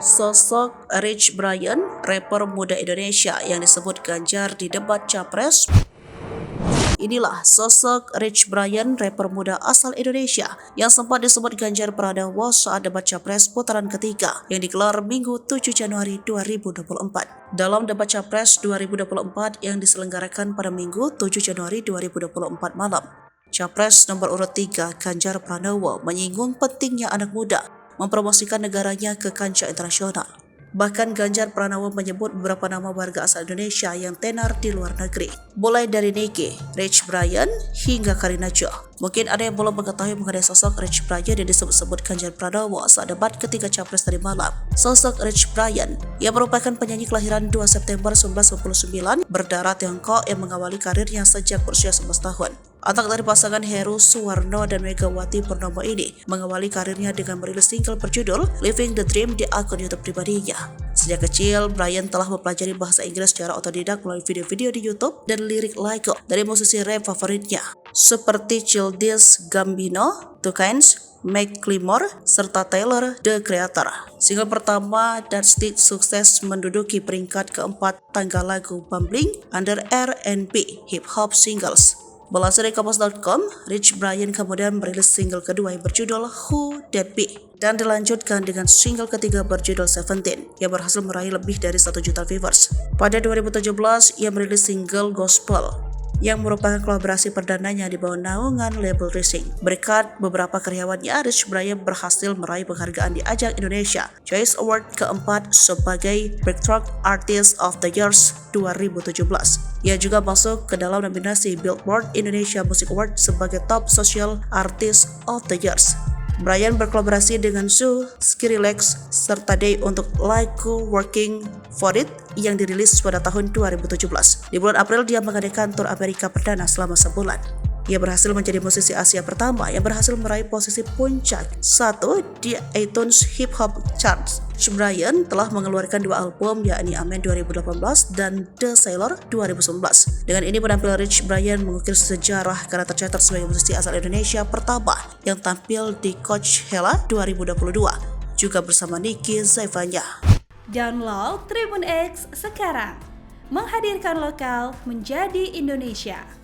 Sosok Rich Brian, rapper muda Indonesia yang disebut Ganjar di debat Capres. Inilah sosok Rich Brian, rapper muda asal Indonesia yang sempat disebut Ganjar Pranowo saat debat Capres putaran ketiga yang digelar Minggu 7 Januari 2024. Dalam debat Capres 2024 yang diselenggarakan pada Minggu 7 Januari 2024 malam, Capres nomor urut 3 Ganjar Pranowo menyinggung pentingnya anak muda mempromosikan negaranya ke kancah internasional. Bahkan Ganjar Pranowo menyebut beberapa nama warga asal Indonesia yang tenar di luar negeri, mulai dari Nicky, Rich Brian, hingga Karina Jo. Mungkin ada yang belum mengetahui mengenai sosok Rich Brian yang disebut-sebut Ganjar Pranowo saat debat ketiga Capres tadi malam. Sosok Rich Brian, yang merupakan penyanyi kelahiran 2 September 1999, berdarah Tiongkok yang mengawali karirnya sejak berusia 11 tahun. Anak dari pasangan Heru Suwarno dan Megawati Purnomo ini mengawali karirnya dengan merilis single berjudul Living the Dream di akun YouTube pribadinya. Sejak kecil, Brian telah mempelajari bahasa Inggris secara otodidak melalui video-video di YouTube dan lirik lagu dari musisi rap favoritnya seperti Childish Gambino, Tukines, Macklemore, serta Tyler, The Creator. Single pertama dan Stick sukses menduduki peringkat keempat tangga lagu Bumbling under R&B Hip Hop Singles. Melansir dari Kompas.com, Rich Brian kemudian merilis single kedua yang berjudul Who That Be dan dilanjutkan dengan single ketiga berjudul Seventeen yang berhasil meraih lebih dari 1 juta viewers. Pada 2017, ia merilis single Gospel yang merupakan kolaborasi perdananya di bawah naungan label Rising. Berkat beberapa karyawannya, Rich Brian berhasil meraih penghargaan di ajang Indonesia Choice Award keempat sebagai Breakthrough Artist of the Year 2017. Ia juga masuk ke dalam nominasi Billboard Indonesia Music Award sebagai Top Social Artist of the Year. Brian berkolaborasi dengan Zoo, Skrillex, serta Day untuk lagu Working For It yang dirilis pada tahun 2017. Di bulan April, dia mengadakan tur Amerika perdana selama sebulan. Ia berhasil menjadi musisi Asia pertama yang berhasil meraih posisi puncak 1 di iTunes Hip Hop Charts. Brian telah mengeluarkan 2 album, yakni Amen 2018 dan The Sailor 2019. Dengan ini penampilan Rich Brian mengukir sejarah karena tercatat sebagai musisi asal Indonesia pertama yang tampil di Coachella 2022, juga bersama Nicky Zaifanya. Download Tribun X sekarang, menghadirkan lokal menjadi Indonesia.